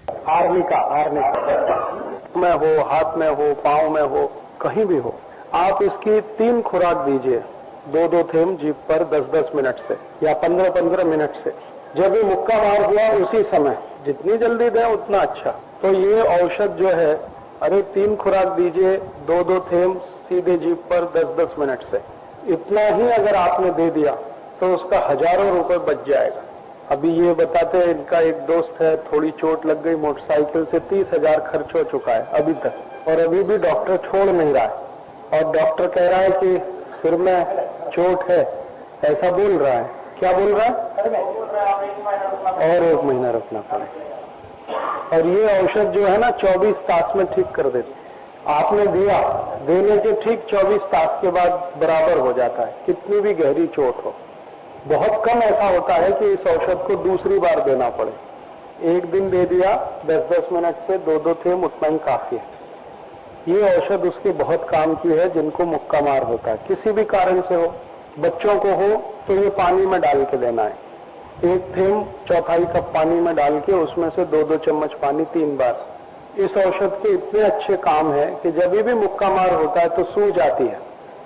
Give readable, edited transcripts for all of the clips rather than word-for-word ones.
Arnica में हो, हाथ में हो, पांव में हो, कहीं भी हो, आप इसकी 3 खुराक दीजिए, 2-2 थेम जीभ पर 10-10 मिनट से या 15-15 मिनट से। जब भी मुक्का मार हुआ उसी समय, जितनी जल्दी दें उतना अच्छा। तो ये औषध जो है, अरे 3 खुराक दीजिए, 2-2 थेम सीधे जीभ पर 10-10 मिनट से। इतना ही अगर आपने दे दिया तो उसका हजारों रुपए बच जाएगा। अभी ये बताते हैं, इनका एक दोस्त है, थोड़ी चोट लग गई मोटरसाइकिल से, 30,000 खर्च हो चुका है अभी तक, और अभी भी डॉक्टर छोड़ नहीं रहा है। और डॉक्टर कह रहा है कि सिर में चोट है, ऐसा बोल रहा है। क्या बोल रहा है? और 1 महीना रुकना पड़ेगा। और ये औषध जो है ना 24 तास में ठीक कर देती। आपने दिया, देने के ठीक 24 तास के बाद बराबर हो जाता है, कितनी भी गहरी चोट हो। बहुत कम ऐसा होता है कि इस औषध को दूसरी बार देना पड़े। एक दिन दे दिया 10-10 मिनट से 2-2 थेम, उतना ही काफी है। ये औषध उसके बहुत काम की है जिनको मुक्का मार होता है, किसी भी कारण से हो। बच्चों को हो तो ये पानी में डाल के देना है, 1 थेम 1/4 कप पानी में डाल के उसमें से 2-2 चम्मच पानी 3 बार। इस औषध के इतने अच्छे काम है कि जब भी मुक्का मार होता है तो सूज आती है,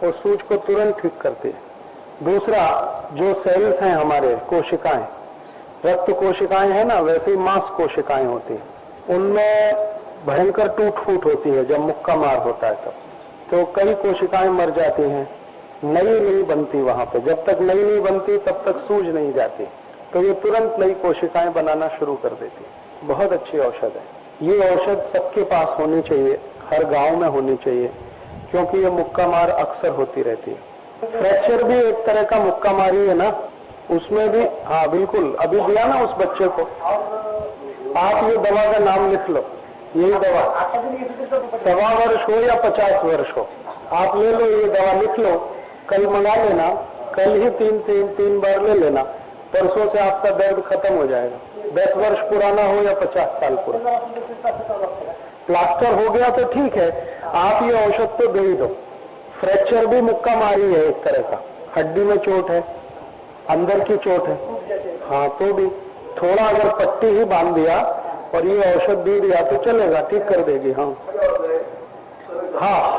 और सूज को तुरंत ठीक करती है। दूसरा, जो सेल्स हैं हमारे, कोशिकाएं, रक्त कोशिकाएं हैं ना, वैसे ही मांस कोशिकाएं होती हैं, उनमें भयंकर टूट फूट होती है जब मुक्का मार होता है तब। तो कई कोशिकाएं मर जाती हैं, नई नहीं बनती वहां पे। जब तक नई नहीं बनती तब तक सूज नहीं जाती, तो ये तुरंत नई कोशिकाएं बनाना शुरू कर देती है। बहुत अच्छी औषध है ये। औषध सबके पास होनी चाहिए, हर गांव में होनी चाहिए, क्योंकि ये मुक्का मार अक्सर होती रहती है। फ्रैक्चर भी एक तरह का मुक्का मारी है ना, उसमें भी। हाँ बिल्कुल, अभी दिया ना उस बच्चे को। आप ये दवा का नाम लिख लो, यही दवा, 1.25 वर्ष हो या 50 वर्ष हो, आप ले लो, ये दवा लिख लो, कल मंगा लेना, कल ही 3 बार ले लेना, परसों से आपका दर्द खत्म हो जाएगा। 10 वर्ष पुराना हो या 50 साल पुराना। प्लास्टर हो गया तो ठीक है, आप ये औषध तो दे ही दो। फ्रैक्चर भी मुक्का मारी है एक तरह का, हड्डी में चोट है, अंदर की चोट है, हाँ तो भी थोड़ा अगर पट्टी ही बांध दिया और ये औषध दे दिया तो चलेगा, ठीक कर देगी। हाँ,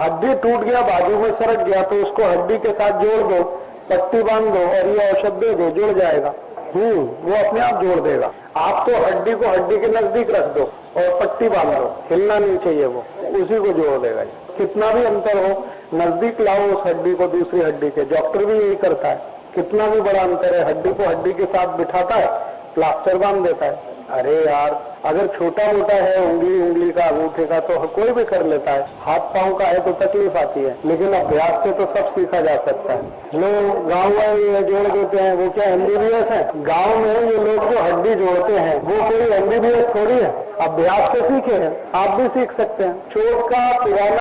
हड्डी टूट गया, बाजू में सरक गया, तो उसको हड्डी के साथ जोड़ दो, पट्टी बांध दो और ये औषध दे दो, जुड़ जाएगा। वो अपने आप जोड़ देगा। आप तो हड्डी को हड्डी के नजदीक रख दो और पट्टी बांध दो, हिलना नहीं चाहिए, वो उसी को जोड़ देगा। कितना भी अंतर हो, नजदीक लाओ उस हड्डी को दूसरी हड्डी के। डॉक्टर भी यही करता है, कितना भी बड़ा अंतर है, हड्डी को हड्डी के साथ बिठाता है, प्लास्टर बांध देता है। अरे यार, अगर छोटा मोटा है, उंगली का, अंगूठे का, तो कोई भी कर लेता है। हाथ पांव का है तो तकलीफ आती है, लेकिन अभ्यास से तो सब सीखा जा सकता है। लोग गांव में ये जोड़ देते हैं, वो क्या एमबीबीएस है? गांव में ये लोग जो हड्डी जोड़ते हैं वो कोई एमबीबीएस थोड़ी है, अभ्यास से सीखे हैं। आप भी सीख सकते हैं। चोट का पुराना